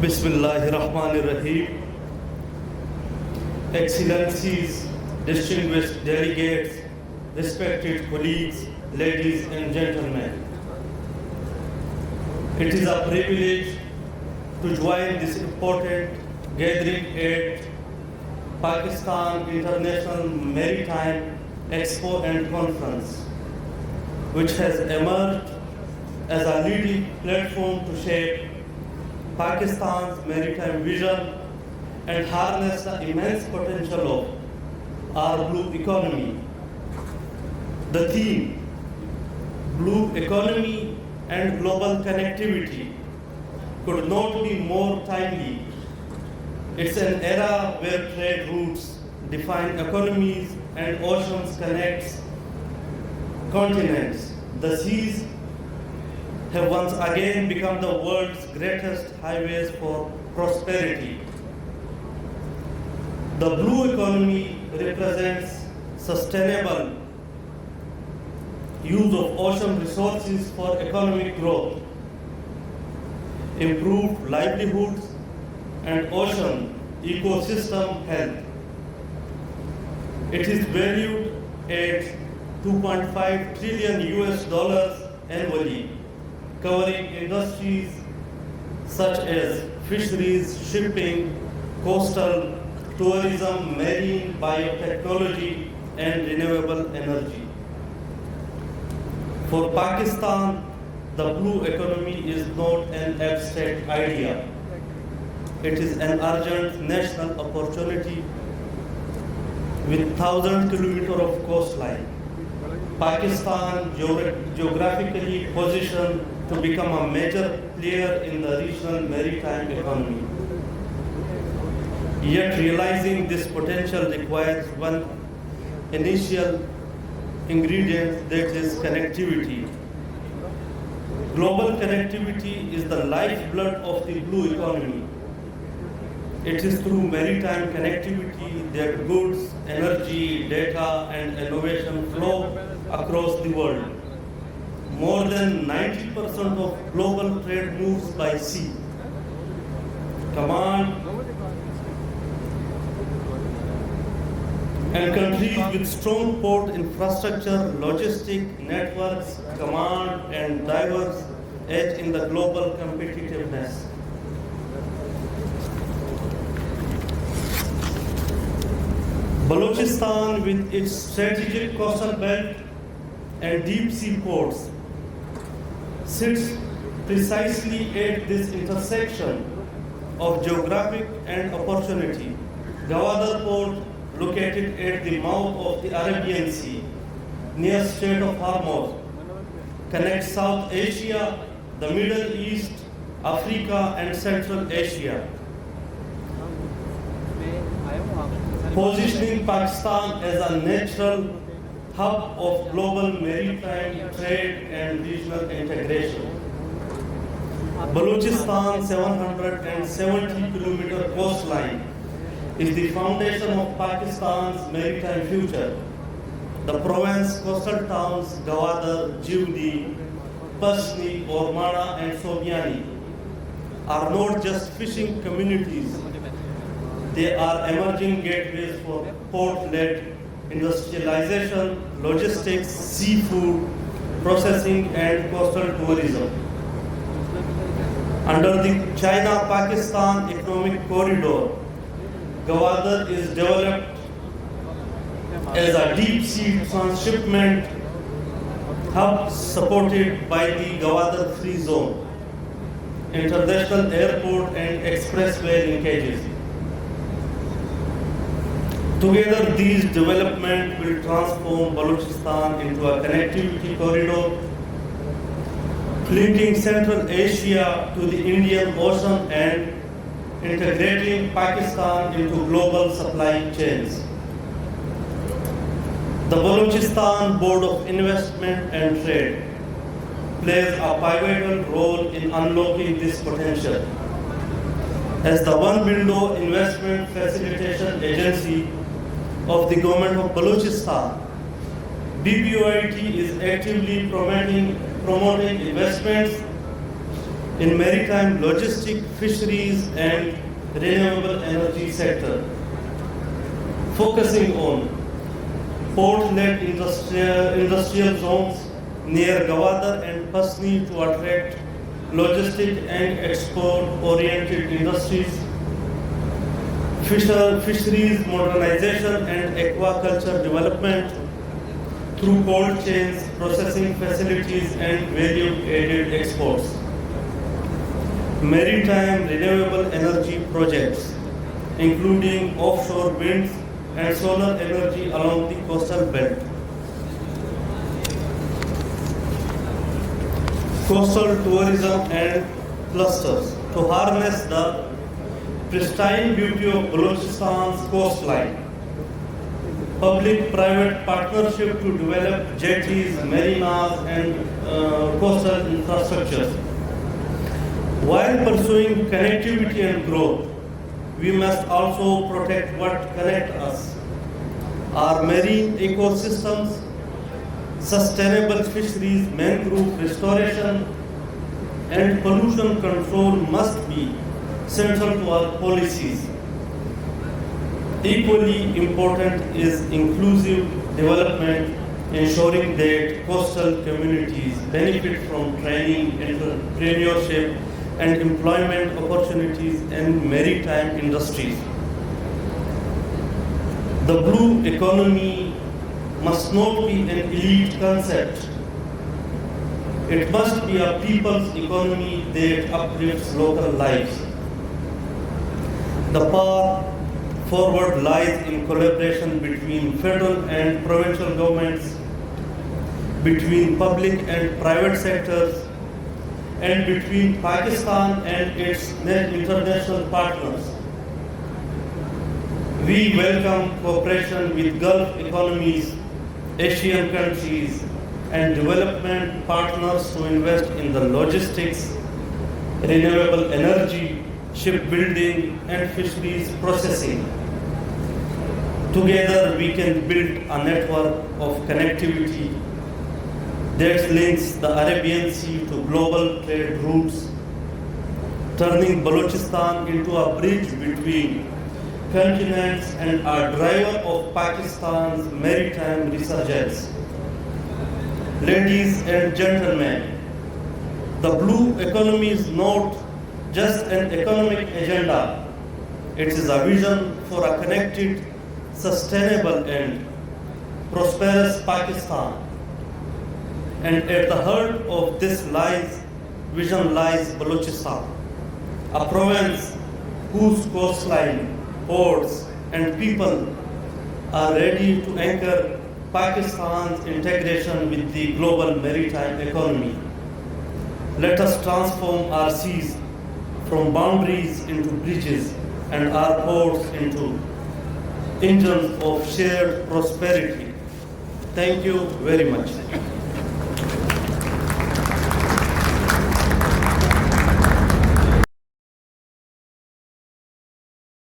Bismillahirrahmanirrahim. Excellencies, distinguished delegates, respected colleagues, ladies and gentlemen. It is a privilege to join this important gathering at Pakistan International Maritime Expo and Conference, which has emerged as a leading platform to shape Pakistan's maritime vision and harness the immense potential of our blue economy. The theme, blue economy and global connectivity, could not be more timely. It's an era where trade routes define economies and oceans connect continents. The seas have once again become the world's greatest highways for prosperity. The blue economy represents sustainable use of ocean resources for economic growth, improved livelihoods, and ocean ecosystem health. It is valued at $2.5 trillion annually, covering industries such as fisheries, shipping, coastal, tourism, marine, biotechnology, and renewable energy. For Pakistan, the blue economy is not an abstract idea. It is an urgent national opportunity with 1,000 kilometers of coastline. Pakistan geographically positioned to become a major player in the regional maritime economy. Yet realizing this potential requires one initial ingredient, that is connectivity. Global connectivity is the lifeblood of the blue economy. It is through maritime connectivity that goods, energy, data, and innovation flow across the world. More than 90% of global trade moves by sea. Command and countries with strong port infrastructure, logistic networks, command and diverse edge in the global competitiveness. Balochistan, with its strategic coastal belt and deep sea ports, sits precisely at this intersection of geographic and opportunity. Gwadar Port, located at the mouth of the Arabian Sea, near Strait of Hormuz, connects South Asia, the Middle East, Africa, and Central Asia, positioning Pakistan as a natural hub of global maritime trade and regional integration. Balochistan's 770-kilometer coastline is the foundation of Pakistan's maritime future. The province's coastal towns Gwadar, Jiwdi, Pasni, Ormana, and Sobiani are not just fishing communities. They are emerging gateways for port-led industrialization, logistics, seafood processing, and coastal tourism. Under the China-Pakistan Economic Corridor, Gwadar is developed as a deep-sea transshipment hub supported by the Gwadar Free Zone, international airport, and expressway linkages. Together, these developments will transform Balochistan into a connectivity corridor, linking Central Asia to the Indian Ocean and integrating Pakistan into global supply chains. The Balochistan Board of Investment and Trade plays a pivotal role in unlocking this potential. As the One Window Investment Facilitation Agency of the Government of Balochistan, BBOIT is actively promoting investments in maritime, logistic, fisheries, and renewable energy sector, focusing on port-led industrial zones near Gwadar and Pasni to attract logistic and export-oriented industries, fisheries modernization and aquaculture development through cold chains, processing facilities, and value-added exports. Maritime renewable energy projects, including offshore winds and solar energy along the coastal belt. Coastal tourism and clusters to harness the pristine beauty of Balochistan's coastline. Public-private partnership to develop jetties, marinas, and coastal infrastructure. While pursuing connectivity and growth, we must also protect what connects us. Our marine ecosystems, sustainable fisheries, mangrove restoration, and pollution control must be central to our policies. Equally important is inclusive development, ensuring that coastal communities benefit from training, entrepreneurship, and employment opportunities in maritime industries. The blue economy must not be an elite concept. It must be a people's economy that uplifts local lives. The path forward lies in collaboration between federal and provincial governments, between public and private sectors, and between Pakistan and its international partners. We welcome cooperation with Gulf economies, Asian countries, and development partners to invest in the logistics, renewable energy, shipbuilding, and fisheries processing. Together, we can build a network of connectivity that links the Arabian Sea to global trade routes, turning Balochistan into a bridge between continents and a driver of Pakistan's maritime resurgence. Ladies and gentlemen, the blue economy is not just an economic agenda. It is a vision for a connected, sustainable, and prosperous Pakistan. And at the heart of this vision lies Balochistan, a province whose coastline, ports, and people are ready to anchor Pakistan's integration with the global maritime economy. Let us transform our seas from boundaries into bridges and our ports into engines of shared prosperity. Thank you very much.